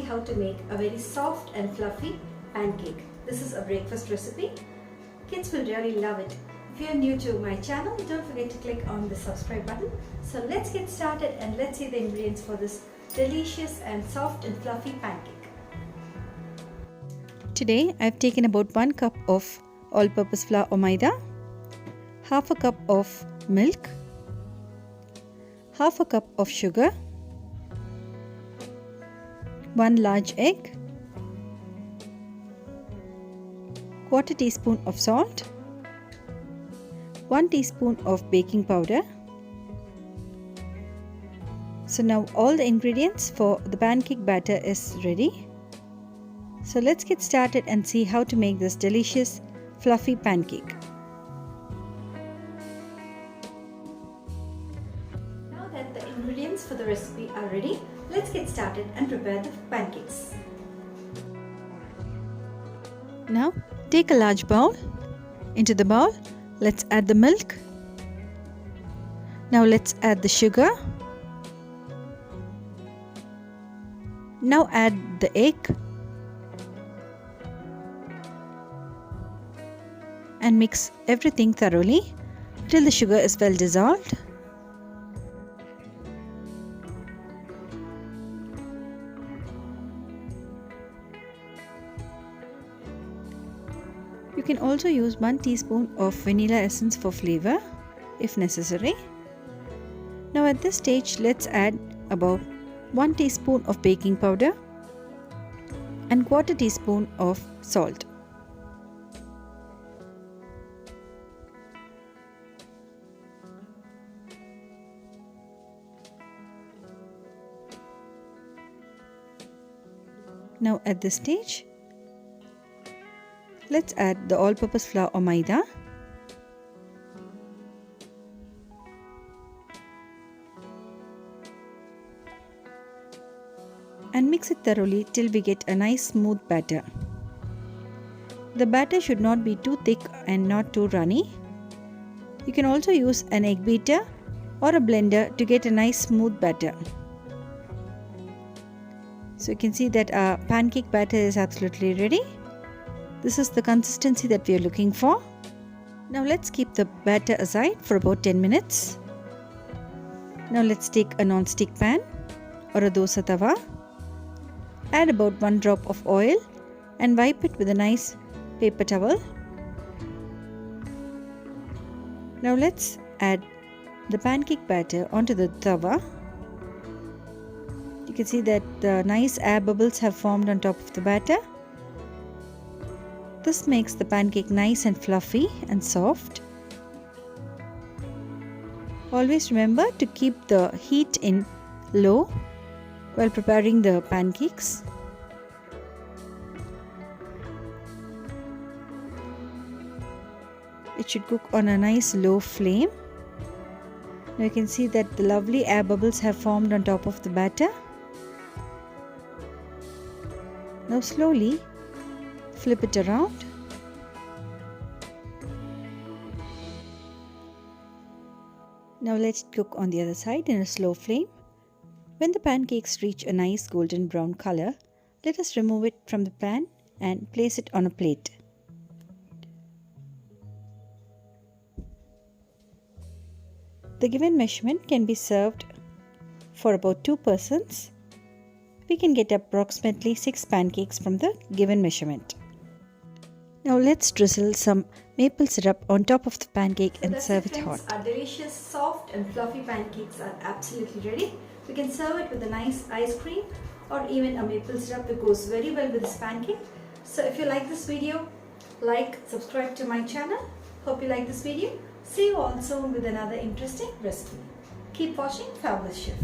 how to make a very soft and fluffy pancake. This is a breakfast recipe. Kids will really love it. If you are new to my channel, don't forget to click on the subscribe button. So let's get started and let's see the ingredients for this delicious and soft and fluffy pancake. Today I have taken about 1 cup of all-purpose flour or maida, half a cup of milk, half a cup of sugar, 1 large egg, quarter teaspoon of salt, 1 teaspoon of baking powder. So now all the ingredients for the pancake batter is ready. So let's get started and see how to make this delicious fluffy pancake. Now that the ingredients for the recipe are ready, let's get started and prepare the pancakes. Now take a large bowl. Into the bowl, let's add the milk. Now let's add the sugar. Now add the egg. And mix everything thoroughly till the sugar is well dissolved. You can also use 1 teaspoon of vanilla essence for flavor if necessary. Now at this stage, let's add about 1 teaspoon of baking powder and quarter teaspoon of salt. Now at this stage, let's add the all-purpose flour or maida. And mix it thoroughly till we get a nice smooth batter. The batter should not be too thick and not too runny. You can also use an egg beater or a blender to get a nice smooth batter. So you can see that our pancake batter is absolutely ready. This is the consistency that we are looking for. Now let's keep the batter aside for about 10 minutes. Now let's take a non-stick pan or a dosa tawa. Add about 1 drop of oil and wipe it with a nice paper towel. Now let's add the pancake batter onto the tawa. You can see that the nice air bubbles have formed on top of the batter. This makes the pancake nice and fluffy and soft. Always remember to keep the heat in low while preparing the pancakes. It should cook on a nice low flame. Now you can see that the lovely air bubbles have formed on top of the batter. Now slowly flip it around. Now let it cook on the other side in a slow flame. When the pancakes reach a nice golden brown color, let us remove it from the pan and place it on a plate. The given measurement can be served for about 2 persons. We can get approximately 6 pancakes from the given measurement. Now let's drizzle some maple syrup on top of the pancake and serve it hot. Our delicious, soft and fluffy pancakes are absolutely ready. We can serve it with a nice ice cream or even a maple syrup that goes very well with this pancake. So if you like this video, like, subscribe to my channel. Hope you like this video. See you all soon with another interesting recipe. Keep watching Fabulous Chef.